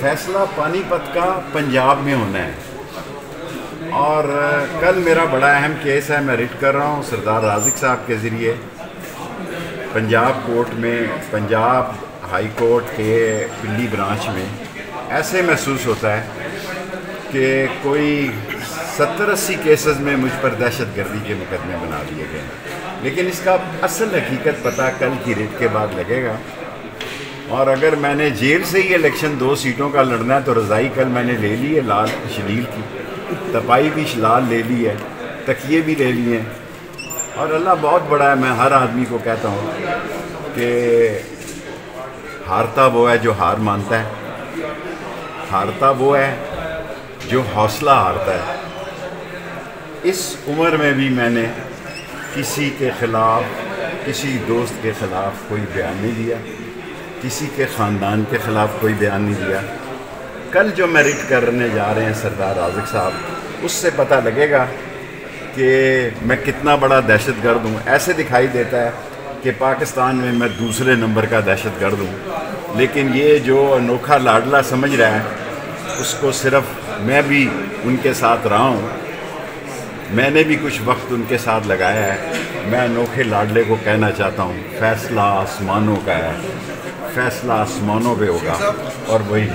فیصلہ پانی پت کا پنجاب میں ہونا ہے، اور کل میرا بڑا اہم کیس ہے، میں ریٹ کر رہا ہوں سردار رازق صاحب کے ذریعے پنجاب کورٹ میں، پنجاب ہائی کورٹ کے پنڈی برانچ میں۔ ایسے محسوس ہوتا ہے کہ کوئی 70-80 کیسز میں مجھ پر دہشت گردی کے مقدمے بنا دیے گئے ہیں، لیکن اس کا اصل حقیقت پتہ کل کی ریٹ کے بعد لگے گا۔ اور اگر میں نے جیل سے ہی الیکشن 2 سیٹوں کا لڑنا ہے تو رضائی کل میں نے لے لی ہے، لال شلیل کی تپائی بھی لال لے لی ہے، تکیے بھی لے لیے ہیں، اور اللہ بہت بڑا ہے۔ میں ہر آدمی کو کہتا ہوں کہ ہارتا وہ ہے جو ہار مانتا ہے، ہارتا وہ ہے جو حوصلہ ہارتا ہے۔ اس عمر میں بھی میں نے کسی کے خلاف، کسی دوست کے خلاف کوئی بیان نہیں دیا، کسی کے خاندان کے خلاف کوئی بیان نہیں دیا۔ کل جو میں ریٹ کرنے جا رہے ہیں سردار رازق صاحب، اس سے پتہ لگے گا کہ میں کتنا بڑا دہشت گرد ہوں۔ ایسے دکھائی دیتا ہے کہ پاکستان میں میں دوسرے نمبر کا دہشت گرد ہوں، لیکن یہ جو انوکھا لاڈلا سمجھ رہا ہے، اس کو صرف میں بھی ان کے ساتھ رہا ہوں، میں نے بھی کچھ وقت ان کے ساتھ لگایا ہے۔ میں انوکھے لاڈلے کو کہنا چاہتا ہوں، فیصلہ آسمانوں کا ہے، فیصلہ آسمانوں پہ ہوگا اور وہی